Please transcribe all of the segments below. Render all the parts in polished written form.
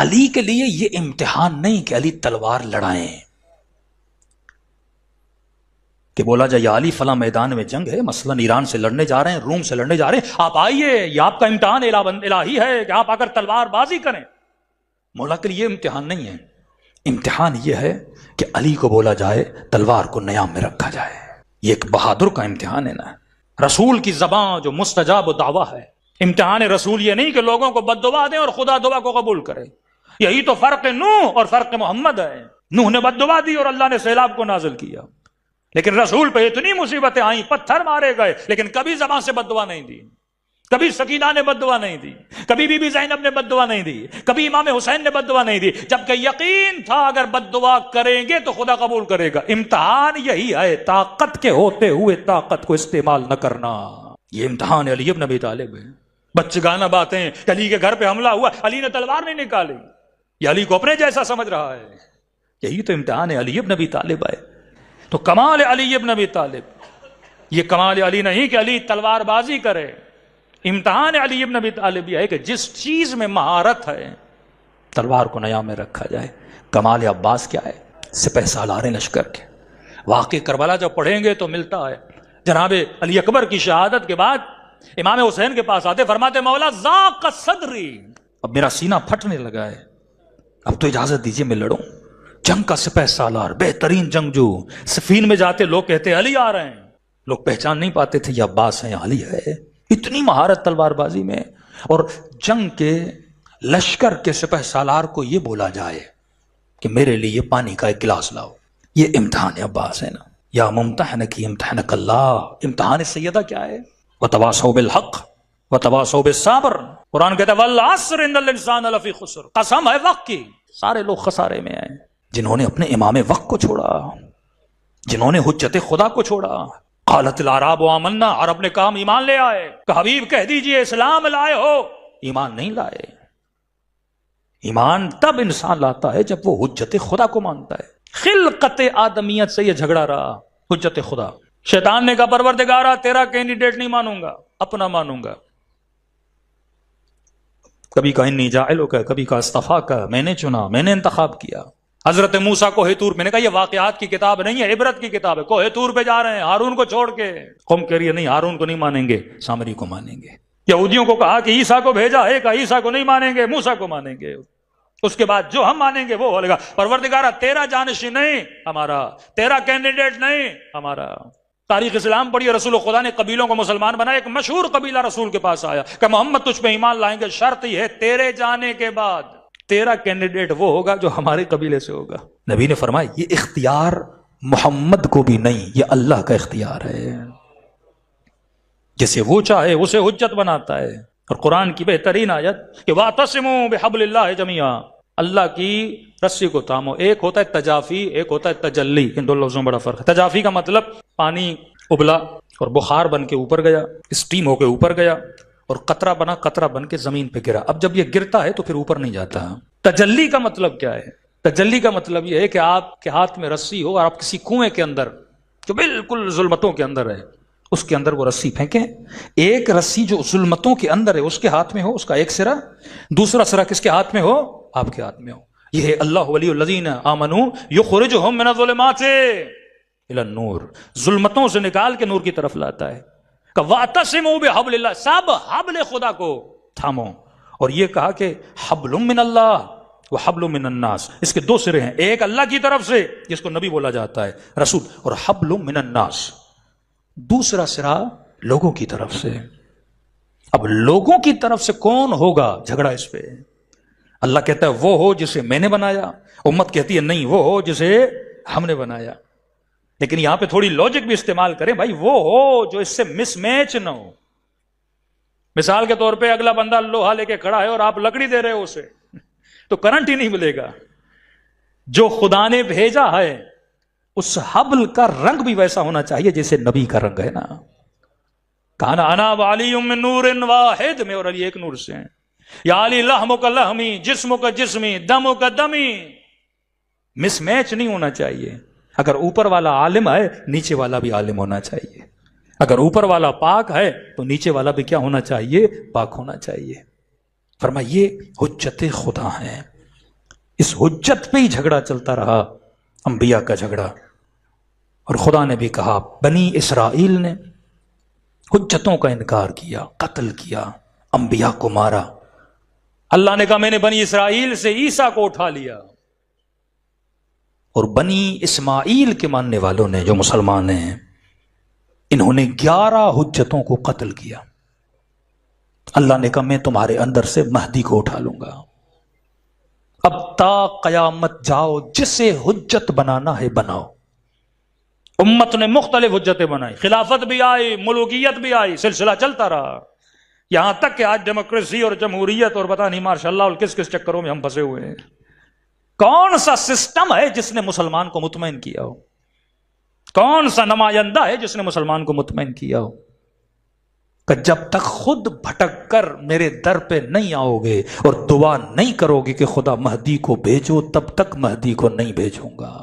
علی کے لیے یہ امتحان نہیں کہ علی تلوار لڑائیں، کہ بولا جائے یا علی فلاں میدان میں جنگ ہے، مثلا ایران سے لڑنے جا رہے ہیں، روم سے لڑنے جا رہے ہیں، آپ آئیے، یہ آپ کا امتحان الہی ہے کہ آپ آ کر تلوار بازی کریں۔ مولا کے لیے یہ امتحان نہیں ہے، امتحان یہ ہے کہ علی کو بولا جائے تلوار کو نیام میں رکھا جائے۔ یہ ایک بہادر کا امتحان ہے نا، رسول کی زبان جو مستجاب و دعویٰ ہے۔ امتحان رسول یہ نہیں کہ لوگوں کو بد دعا دیں اور خدا دعا کو قبول کرے۔ یہی تو فرق نوح اور فرق محمد ہے۔ نوح نے بد دعا دی اور اللہ نے سیلاب کو نازل کیا، لیکن رسول پہ اتنی مصیبتیں آئیں، پتھر مارے گئے، لیکن کبھی زبان سے بد دعا نہیں دی، کبھی سکینہ نے بد دعا نہیں دی، کبھی بی بی زینب نے بد دعا نہیں دی، کبھی امام حسین نے بد دعا نہیں دی، جبکہ یقین تھا اگر بد دعا کریں گے تو خدا قبول کرے گا۔ امتحان یہی ہے، طاقت کے ہوتے ہوئے طاقت کو استعمال نہ کرنا۔ یہ امتحان علی ابن ابی طالب ہے۔ بچگانہ باتیں، علی کے گھر پہ حملہ ہوا، علی نے تلوار نہیں نکالی، یہ علی کو اپنے جیسا سمجھ رہا ہے۔ یہی تو امتحان ہے، علی ابن ابی طالب ہے۔ تو کمال علی ابن ابی طالب، یہ کمال علی نہیں کہ علی تلوار بازی کرے، امتحان علی ابن ابی طالب یہ ہے کہ جس چیز میں مہارت ہے تلوار کو نیام میں رکھا جائے۔ کمال عباس کیا ہے؟ سپہ سالار لشکر کے واقع کربلا جب پڑھیں گے تو ملتا ہے، جناب علی اکبر کی شہادت کے بعد امام حسین کے پاس آتے، فرماتے مولا ذاق صدری، اب میرا سینہ پھٹنے لگا ہے، اب تو اجازت دیجیے میں لڑوں۔ جنگ کا سپہ سالار، بہترین جنگجو، صفین میں جاتے لوگ کہتے علی آ رہے ہیں، لوگ پہچان نہیں پاتے تھے یہ عباس ہیں، علی ہے۔ اتنی مہارت تلوار بازی میں، اور جنگ کے لشکر کے سپہ سالار کو یہ بولا جائے کہ میرے لیے پانی کا ایک گلاس لاؤ، یہ امتحان عباس ہے نا۔ یا ممتحنک امتحنک اللہ، امتحان سیدہ کیا ہے؟ وتواصوا بالحق وتواصوا بالصبر، قرآن کہتا ہے والعصر ان الانسان لفی خسر، قسم ہے وقت کی، سارے لوگ خسارے میں ہیں جنہوں نے اپنے امام وقت کو چھوڑا، جنہوں نے حجت خدا کو چھوڑا۔ قالت الاعراب آمنا، عرب نے کہا ہم ایمان لے آئے، کہ حبیب کہہ دیجئے اسلام لائے ہو، ایمان نہیں لائے۔ ایمان تب انسان لاتا ہے جب وہ حجت خدا کو مانتا ہے۔ خلقت آدمیت سے یہ جھگڑا رہا، حجت خدا۔ شیطان نے کہا پروردگارا تیرا کینڈیڈیٹ نہیں مانوں گا، اپنا مانوں گا۔ کبھی کہا انی جاعلک، کبھی کہا اصطفاک، میں نے چنا، میں نے انتخاب کیا۔ حضرت موسیٰ کوہ طور، میں نے کہا یہ واقعات کی کتاب نہیں ہے، عبرت کی کتاب ہے۔ کوہ طور پہ جا رہے ہیں ہارون کو چھوڑ کے، قوم کہہ رہی ہے نہیں ہارون کو نہیں مانیں گے، سامری کو مانیں گے۔ یہودیوں کو کہا کہ عیسیٰ کو بھیجا ہے، کہا عیسیٰ کو نہیں مانیں گے، موسیٰ کو مانیں گے۔ اس کے بعد جو ہم مانیں گے وہ بولے گا پروردگارہ تیرا جانشین نہیں ہمارا، تیرا کینڈیڈیٹ نہیں ہمارا۔ تاریخ اسلام پڑھی، رسول خدا نے قبیلوں کو مسلمان بنایا۔ ایک مشہور قبیلہ رسول کے پاس آیا کہ محمد تجھ پہ ایمان لائیں گے، شرط یہ ہے تیرے جانے کے بعد تیرا کینڈیڈیٹ وہ ہوگا جو ہمارے قبیلے سے ہوگا۔ نبی نے فرمایا یہ اختیار محمد کو بھی نہیں، یہ اللہ کا اختیار ہے، جسے وہ چاہے اسے حجت بناتا ہے۔ اور قرآن کی بہترین آیت کہ وَاعْتَصِمُوا بِحَبْلِ اللَّهِ جَمِيعًا، اللہ کی رسی کو تھامو۔ ایک ہوتا ہے تجافی، ایک ہوتا ہے تجلی، ان دو لفظوں میں بڑا فرق ہے۔ تجافی کا مطلب پانی ابلا اور بخار بن کے اوپر گیا، اسٹیم ہو کے اوپر گیا، اور قطرہ بنا، قطرہ بن کے زمین پہ گرا۔ اب جب یہ گرتا ہے تو پھر اوپر نہیں جاتا۔ تجلی کا مطلب کیا ہے؟ تجلی کا مطلب یہ ہے کہ آپ کے ہاتھ میں رسی ہو اور آپ کسی کنویں کے اندر جو بالکل ظلمتوں کے اندر ہے اس کے اندر وہ رسی پھینکیں۔ ایک رسی جو ظلمتوں کے اندر ہے اس کے ہاتھ میں ہو، اس کا ایک سرا، دوسرا سرا کس کے ہاتھ میں ہو؟ آپ کے ہاتھ میں ہو۔ یہ ہے اللہ ولی الذین آمنوا یخرجہم من الظلمات الی النور، ظلمتوں سے نکال کے نور کی طرف لاتا ہے۔ کہ واعتصموا بحبل اللہ، سب حبل خدا کو تھامو۔ اور یہ کہا کہ حبل من اللہ وحبل من الناس، اس کے دو سرے ہیں، ایک اللہ کی طرف سے جس کو نبی بولا جاتا ہے، رسول، اور حبل من الناس، دوسرا سرا لوگوں کی طرف سے۔ اب لوگوں کی طرف سے کون ہوگا؟ جھگڑا اس پہ۔ اللہ کہتا ہے وہ ہو جسے میں نے بنایا، امت کہتی ہے نہیں وہ ہو جسے ہم نے بنایا۔ لیکن یہاں پہ تھوڑی لاجک بھی استعمال کریں، بھائی وہ ہو جو اس سے مس میچ نہ ہو۔ مثال کے طور پہ اگلا بندہ لوہا لے کے کھڑا ہے اور آپ لکڑی دے رہے ہو اسے، تو کرنٹ ہی نہیں ملے گا۔ جو خدا نے بھیجا ہے اس حبل کا رنگ بھی ویسا ہونا چاہیے جیسے نبی کا رنگ ہے نا۔ کہنا انا وعلی من نور واحد، میں اور علی ایک نور سے ہیں۔ یا علی لحمک لحمی، جسمک جسمی، دمک دمی، مس میچ نہیں ہونا چاہیے۔ اگر اوپر والا عالم ہے نیچے والا بھی عالم ہونا چاہیے، اگر اوپر والا پاک ہے تو نیچے والا بھی کیا ہونا چاہیے؟ پاک ہونا چاہیے۔ فرمایا یہ حجت خدا ہے۔ اس حجت پہ ہی جھگڑا چلتا رہا، انبیاء کا جھگڑا. اور خدا نے بھی کہا بنی اسرائیل نے حجتوں کا انکار کیا، قتل کیا، انبیاء کو مارا. اللہ نے کہا میں نے بنی اسرائیل سے عیسیٰ کو اٹھا لیا. اور بنی اسماعیل کے ماننے والوں نے جو مسلمان ہیں، انہوں نے 11 حجتوں کو قتل کیا. اللہ نے کہا میں تمہارے اندر سے مہدی کو اٹھا لوں گا. اب تا قیامت جاؤ، جسے حجت بنانا ہے بناؤ. امت نے مختلف حجتیں بنائی، خلافت بھی آئی، ملوکیت بھی آئی، سلسلہ چلتا رہا، یہاں تک کہ آج ڈیموکریسی اور جمہوریت اور پتہ نہیں ماشاء اللہ اور کس کس چکروں میں ہم پھنسے ہوئے ہیں. کون سا سسٹم ہے جس نے مسلمان کو مطمئن کیا ہو؟ کون سا نمائندہ ہے جس نے مسلمان کو مطمئن کیا ہو؟ کہ جب تک خود بھٹک کر میرے در پہ نہیں آؤ گے اور دعا نہیں کرو گے کہ خدا مہدی کو بھیجو، تب تک مہدی کو نہیں بھیجوں گا.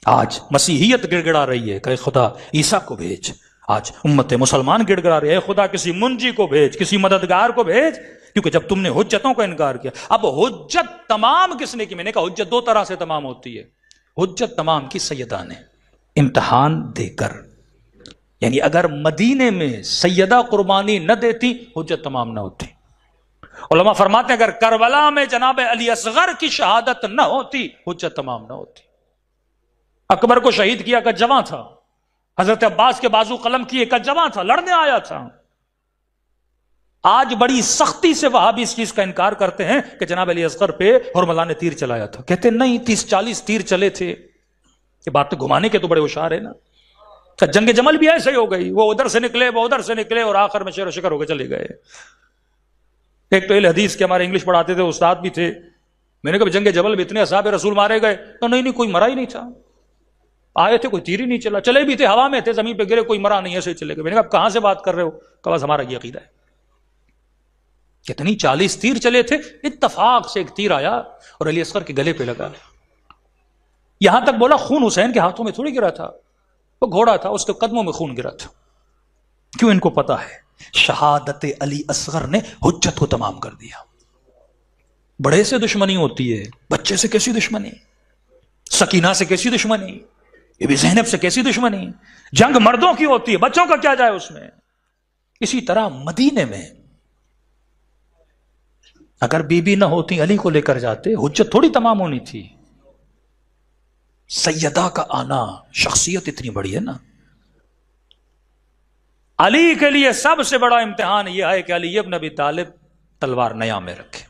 آج مسیحیت گڑ گڑا رہی ہے کہ خدا عیسیٰ کو بھیج. آج امت مسلمان گڑ گڑا رہی ہے خدا کسی منجی کو بھیج، کسی مددگار کو بھیج، کیونکہ جب تم نے حجتوں کا انکار کیا. اب حجت تمام کس نے کی؟ میں نے کہا حجت 2 طرح سے تمام ہوتی ہے. حجت تمام کی سیدہ نے امتحان دے کر، یعنی اگر مدینے میں سیدہ قربانی نہ دیتی حجت تمام نہ ہوتی. علماء فرماتے ہیں اگر کربلا میں جناب علی اصغر کی شہادت نہ ہوتی حجت تمام نہ ہوتی. اکبر کو شہید کیا کہ جواں تھا، حضرت عباس کے بازو قلم کیے کہ جواں تھا، لڑنے آیا تھا. آج بڑی سختی سے وہابی اس چیز کا انکار کرتے ہیں کہ جناب علی اصغر پہ حرملہ نے تیر چلایا تھا. کہتے نہیں 30-40 تیر چلے تھے. یہ بات تو گھمانے کے تو بڑے ہوشیار ہے نا. جنگ جمل بھی ایسے ہی ہو گئی، وہ ادھر سے نکلے وہ ادھر سے نکلے اور آخر میں شیر و شکر ہو کے چلے گئے. ایک تو حدیث کے ہمارے انگلش پڑھاتے تھے استاد بھی تھے، میں نے کہا جنگ جمل میں اتنے اصحاب رسول مارے گئے تو نہیں کوئی مرا ہی نہیں تھا. آئے تھے کوئی تیر ہی نہیں چلا، چلے بھی تھے ہوا میں تھے، زمین پہ گرے، کوئی مرا نہیں، ایسے ہی چلے گئے. میں نے کہا کہاں سے بات کر رہے ہو؟ کہ بس ہمارا یہ عقیدہ ہے. کتنی 40 تیر چلے تھے، اتفاق سے ایک تیر آیا اور علی اصغر کے گلے پہ لگا. یہاں تک بولا خون حسین کے ہاتھوں میں تھوڑی گرا تھا، وہ گھوڑا تھا، اس کے قدموں میں خون گرا تھا. کیوں؟ ان کو پتا ہے شہادت علی اصغر نے حجت کو تمام کر دیا. بڑے سے دشمنی ہوتی ہے، بچے سے کیسی دشمنی، سکینہ سے کیسی دشمنی، یہ بھی زینب سے کیسی دشمنی. جنگ مردوں کی ہوتی ہے، بچوں کا کیا جائے اس میں. اسی طرح مدینے میں اگر بی بی نہ ہوتی علی کو لے کر جاتے حجت تھوڑی تمام ہونی تھی. سیدہ کا آنا، شخصیت اتنی بڑی ہے نا. علی کے لیے سب سے بڑا امتحان یہ ہے کہ علی ابن ابی طالب تلوار نیا میں رکھے.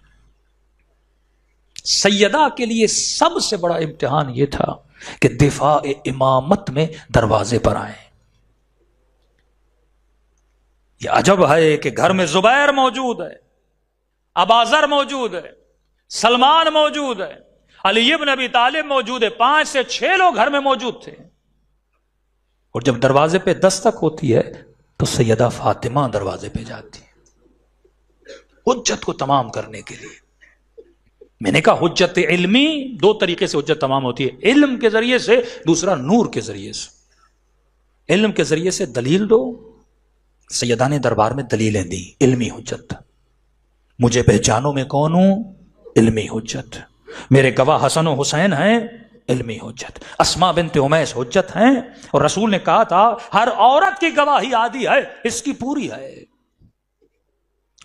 سیدہ کے لیے سب سے بڑا امتحان یہ تھا کہ دفاع امامت میں دروازے پر آئیں. یہ عجب ہے کہ گھر میں زبیر موجود ہے، ابازر موجود ہے، سلمان موجود ہے، علی ابن ابی طالب موجود ہے، 5 سے 6 لوگ گھر میں موجود تھے. اور جب دروازے پہ دستک ہوتی ہے تو سیدہ فاطمہ دروازے پہ جاتی ہے حجت کو تمام کرنے کے لیے. میں نے کہا حجت علمی 2 طریقے سے حجت تمام ہوتی ہے، علم کے ذریعے سے، دوسرا نور کے ذریعے سے. علم کے ذریعے سے دلیل دو، سیدہ نے دربار میں دلیلیں دی، علمی حجت. مجھے پہچانو میں کون ہوں، علمی حجت. میرے گواہ حسن و حسین ہیں، علمی حجت. اسماء بنت امیس حجت ہیں، اور رسول نے کہا تھا ہر عورت کی گواہی آدھی ہے، اس کی پوری ہے.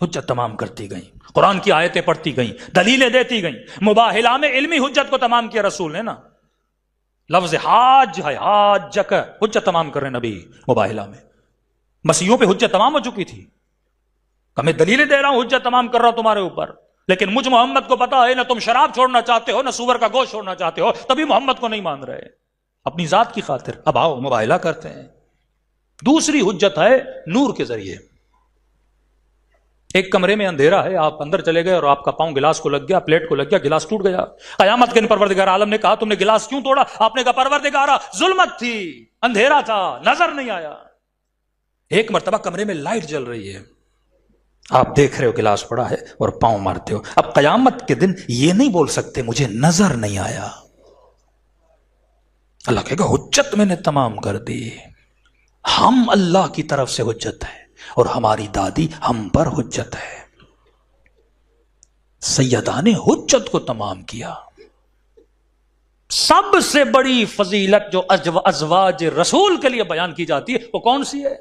حجت تمام کرتی گئیں، قرآن کی آیتیں پڑھتی گئیں، دلیلیں دیتی گئیں. مباہلہ میں علمی حجت کو تمام کیا رسول نے نا. لفظ حاج ہے، حاجک، حجت تمام کر رہے نبی مباہلہ میں. مسیحوں پہ حجت تمام ہو چکی تھی کہ میں دلیلیں دے رہا ہوں، حجت تمام کر رہا ہوں تمہارے اوپر، لیکن مجھ محمد کو پتا ہے نہ تم شراب چھوڑنا چاہتے ہو نہ سور کا گوشت چھوڑنا چاہتے ہو، تبھی محمد کو نہیں مان رہے اپنی ذات کی خاطر. اب آؤ مباہلہ کرتے ہیں. دوسری حجت ہے نور کے ذریعے. ایک کمرے میں اندھیرا ہے، آپ اندر چلے گئے اور آپ کا پاؤں گلاس کو لگ گیا، پلیٹ کو لگ گیا، گلاس ٹوٹ گیا. قیامت کے دن پروردگار عالم نے کہا تم نے گلاس کیوں توڑا؟ آپ نے کہا پروردگارا ظلمت تھی، اندھیرا تھا، نظر نہیں آیا. ایک مرتبہ کمرے میں لائٹ جل رہی ہے، آپ دیکھ رہے ہو گلاس پڑا ہے اور پاؤں مارتے ہو. اب قیامت کے دن یہ نہیں بول سکتے مجھے نظر نہیں آیا. اللہ کہے گا حجت میں نے تمام کر دی. ہم اللہ کی طرف سے حجت ہے اور ہماری دادی ہم پر حجت ہے. سیدہ نے حجت کو تمام کیا. سب سے بڑی فضیلت جو ازواج رسول کے لیے بیان کی جاتی ہے وہ کون سی ہے؟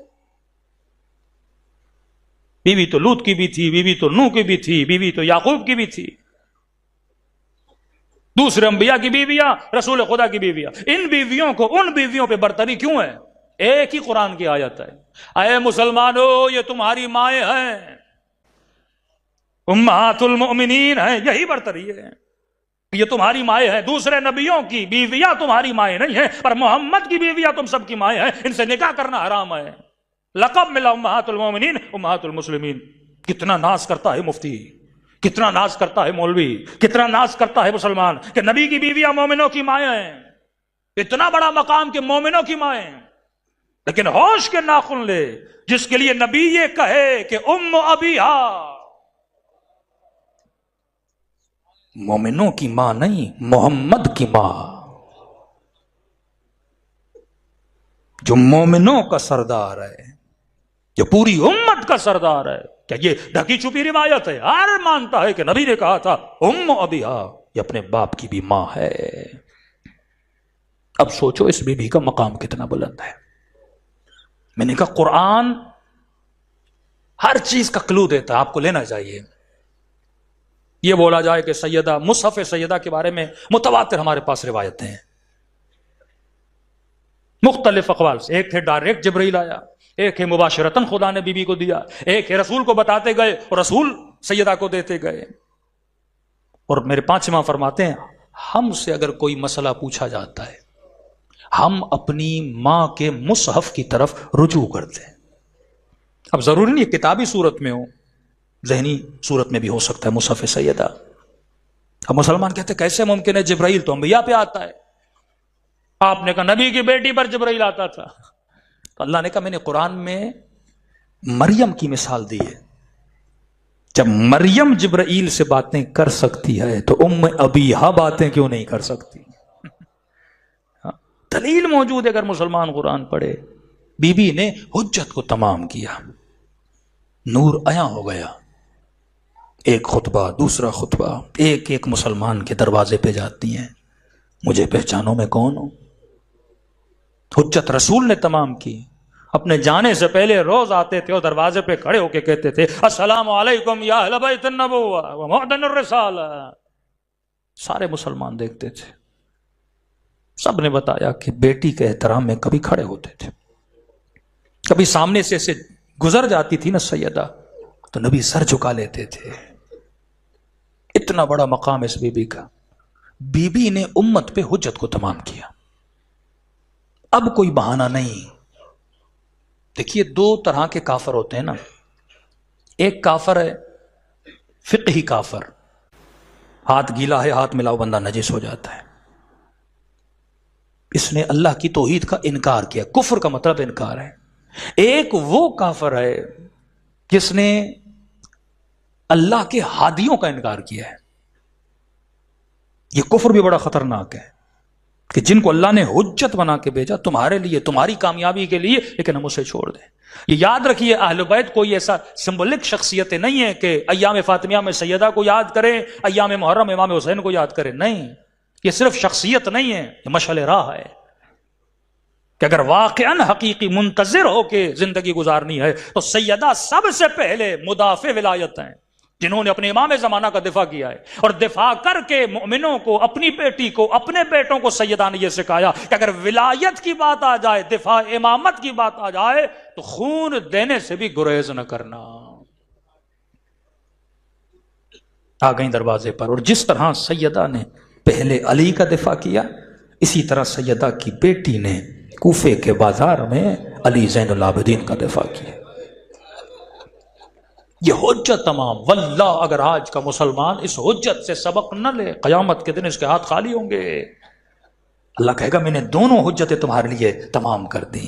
بیوی تو لوط کی بھی تھی، بیوی تو نوح کی بھی تھی، بیوی تو یعقوب کی بھی تھی، دوسرے انبیاء کی بیویاں، رسول خدا کی بیویاں. ان بیویوں کو ان بیویوں پہ برتری کیوں ہے؟ ایک ہی قرآن کی آیت ہے، اے مسلمانوں یہ تمہاری مائیں ہیں، امہات المؤمنین ہیں، یہی برتری ہے، یہ تمہاری مائیں ہیں. دوسرے نبیوں کی بیویاں تمہاری مائیں نہیں ہیں، پر محمد کی بیویاں تم سب کی مائیں ہیں، ان سے نکاح کرنا حرام ہے. لقب ملا امہات المؤمنین امہات المسلمین. کتنا ناز کرتا ہے مفتی، کتنا ناز کرتا ہے مولوی، کتنا ناز کرتا ہے مسلمان کہ نبی کی بیویاں مومنوں کی مائیں ہیں. اتنا بڑا مقام کہ مومنوں کی مائیں. لیکن ہوش کے ناخن لے جس کے لیے نبی یہ کہے کہ ام ابیہا، مومنوں کی ماں نہیں، محمد کی ماں، جو مومنوں کا سردار ہے، جو پوری امت کا سردار ہے. کیا یہ ڈھکی چھپی روایت ہے؟ ہر مانتا ہے کہ نبی نے کہا تھا ام ابیہا، یہ اپنے باپ کی بھی ماں ہے. اب سوچو اس بی بی کا مقام کتنا بلند ہے. میں نے کہا قرآن ہر چیز کا کلو دیتا ہے، آپ کو لینا چاہیے. یہ بولا جائے کہ سیدہ مصحف سیدہ کے بارے میں متواتر ہمارے پاس روایتیں ہیں مختلف اقوال سے. ایک ہے ڈائریکٹ جبرائیل آیا، ایک ہے مباشرتاً خدا نے بی بی کو دیا، ایک ہے رسول کو بتاتے گئے اور رسول سیدہ کو دیتے گئے. اور میرے پانچ امام فرماتے ہیں ہم سے اگر کوئی مسئلہ پوچھا جاتا ہے ہم اپنی ماں کے مصحف کی طرف رجوع کرتے ہیں. اب ضروری نہیں کتابی صورت میں ہو، ذہنی صورت میں بھی ہو سکتا ہے مصحف سیدہ. اب مسلمان کہتے ہیں کیسے ممکن ہے؟ جبرائیل تو انبیاء پہ آتا ہے. آپ نے کہا نبی کی بیٹی پر جبرائیل آتا تھا. تو اللہ نے کہا میں نے قرآن میں مریم کی مثال دی ہے. جب مریم جبرائیل سے باتیں کر سکتی ہے تو ام ابیہا باتیں کیوں نہیں کر سکتی؟ دلیل موجود ہے. اگر مسلمان قرآن پڑھے، بی بی نے حجت کو تمام کیا، نور عیاں ہو گیا. ایک خطبہ دوسرا خطبہ، ایک ایک مسلمان کے دروازے پہ جاتی ہیں، مجھے پہچانو میں کون ہوں. حجت رسول نے تمام کی. اپنے جانے سے پہلے روز آتے تھے اور دروازے پہ کھڑے ہو کے کہتے تھے السلام علیکم یا اہل بیت النبوہ و معدن الرسالہ. سارے مسلمان دیکھتے تھے. سب نے بتایا کہ بیٹی کے احترام میں کبھی کھڑے ہوتے تھے. کبھی سامنے سے ایسے گزر جاتی تھی نا سیدہ تو نبی سر جھکا لیتے تھے. اتنا بڑا مقام اس بی بی کا. بی بی نے امت پہ حجت کو تمام کیا. اب کوئی بہانہ نہیں. دیکھیے دو طرح کے کافر ہوتے ہیں نا. ایک کافر ہے فقہی کافر، ہاتھ گیلا ہے ہاتھ ملاؤ بندہ نجس ہو جاتا ہے، اس نے اللہ کی توحید کا انکار کیا. کفر کا مطلب انکار ہے. ایک وہ کافر ہے جس نے اللہ کے ہادیوں کا انکار کیا ہے. یہ کفر بھی بڑا خطرناک ہے کہ جن کو اللہ نے حجت بنا کے بھیجا تمہارے لیے، تمہاری کامیابی کے لیے، لیکن ہم اسے چھوڑ دیں. یہ یاد رکھیے اہل بیت کوئی ایسا سمبولک شخصیتیں نہیں ہے کہ ایام فاطمیہ میں سیدہ کو یاد کریں، ایام محرم امام حسین کو یاد کریں. نہیں، یہ صرف شخصیت نہیں ہے، یہ مشعل راہ ہے کہ اگر واقعاً حقیقی منتظر ہو کے زندگی گزارنی ہے تو سیدہ سب سے پہلے مدافع ولایت ہیں، جنہوں نے اپنے امام زمانہ کا دفاع کیا ہے. اور دفاع کر کے مومنوں کو، اپنی بیٹی کو، اپنے بیٹوں کو سیدہ نے یہ سکھایا کہ اگر ولایت کی بات آ جائے، دفاع امامت کی بات آ جائے تو خون دینے سے بھی گریز نہ کرنا. آ گئیں دروازے پر. اور جس طرح سیدہ نے پہلے علی کا دفاع کیا، اسی طرح سیدہ کی بیٹی نے کوفے کے بازار میں علی زین العابدین کا دفاع کیا. یہ حجت تمام. واللہ اگر آج کا مسلمان اس حجت سے سبق نہ لے، قیامت کے دن اس کے ہاتھ خالی ہوں گے. اللہ کہے گا میں نے دونوں حجتیں تمہارے لیے تمام کر دی.